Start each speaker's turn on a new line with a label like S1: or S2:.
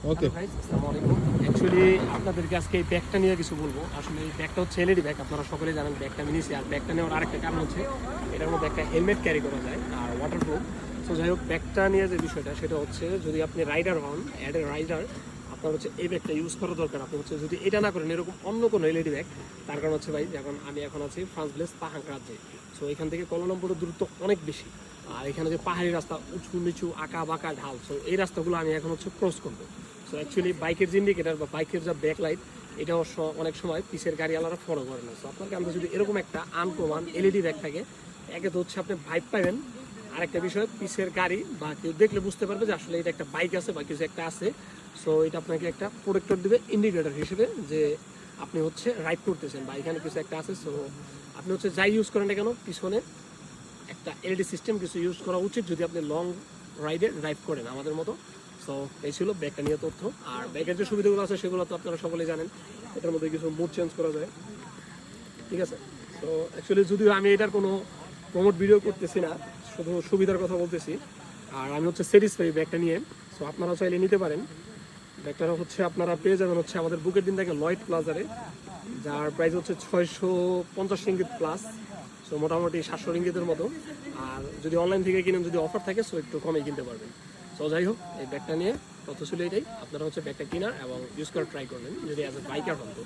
S1: Okay
S2: guys আসসালামু আলাইকুম। Actually আপনাদেরকে আজকে এই ব্যাগটা নিয়ে কিছু বলবো। আসলে এই ব্যাগটা হচ্ছে এলইডি ব্যাগ, আপনারা সকলেই জানেন। ব্যাগটা আমি নিয়েছি, আর ব্যাগটা নেওয়ার আরেকটা কারণ হচ্ছে এটার মধ্যে একটা হেলমেট ক্যারি করা যায় আর ওয়াটারপ্রুফ। সো যাই হোক, ব্যাগটা নিয়ে যে বিষয়টা সেটা হচ্ছে, যদি আপনি রাইডার হন, অ্যাডের রাইডার, আপনার হচ্ছে এই ব্যাগটা ইউজ করা দরকার। আপনি হচ্ছে যদি এটা না করেন এরকম অন্য কোনো এলইডি ব্যাগ, তার কারণ হচ্ছে ভাই, যখন আমি এখন আছি ফ্রান্স ভিলেজ পাহাং রাজ্যে। সো এখান থেকে কুয়ালালামপুরের দূরত্ব অনেক বেশি, আর এখানে যে পাহাড়ি রাস্তা, উঁচু নিচু আঁকা বাঁকা ঢাল, সো এই রাস্তাগুলো আমি এখন হচ্ছে ক্রস করবো। সো অ্যাকচুয়ালি বাইকের যে ইন্ডিকেটার বা বাইকের যা ব্যাক লাইট, এটা অনেক সময় পিসের গাড়িওয়ালারা ফলো করে না। সো আপনার কাছে যদি এরকম একটা আনকমন এলইডি ব্যাগ থাকে, একে তো হচ্ছে আপনি ভাইব পাবেন, আরেকটা বিষয় পিসের গাড়ি বা কেউ দেখলে বুঝতে পারবে যে আসলে এটা একটা বাইক আছে বা কিছু একটা আছে। সো এটা আপনাকে একটা প্রোটেক্টর দিবে ইন্ডিকেটর হিসেবে, যে আপনি হচ্ছে রাইড করতেছেন বা এখানে কিছু একটা আছে। সো আপনি হচ্ছে যাই ইউজ করেন না কেন, পিছনে একটা এলইডি সিস্টেম কিছু ইউজ করা উচিত যদি আপনি লং রাইডে ড্রাইভ করেন আমাদের মতো। সো এই ছিল ব্যাগটা নিয়ে তথ্য। আর ব্যাগের যে সুবিধাগুলো আছে সেগুলো তো আপনারা সকলেই জানেন। এটার মধ্যে কিছু মুড চেঞ্জ করা যায়, ঠিক আছে। তো অ্যাকচুয়ালি যদিও আমি এটার কোনো প্রমোট ভিডিও করতেছি না, শুধু সুবিধার কথা বলতেছি। আর আমি হচ্ছে স্যাটিসফাই ব্যাগটা নিয়ে। সো আপনারা চাইলে নিতে পারেন। ব্যাগটা হচ্ছে আপনারা পেয়ে যাবেন হচ্ছে আমাদের বুকের দিন থেকে লয়েড প্লাজারে, যার প্রাইস হচ্ছে 650 রিঙ্গিত প্লাস। সো মোটামুটি 700 রিঙ্গিতের মতো। আর যদি অনলাইন থেকে কিনেন, যদি অফার থাকে, সো একটু কমে কিনতে পারবেন। সো যাই হোক, এই ব্যাগটা নিয়ে তথ্য ছিল এটাই। আপনারা হচ্ছে ব্যাগটা কিনার এবং ইউজ করার ট্রাই করবেন যদি অ্যাজ এ বাইকার হন তো।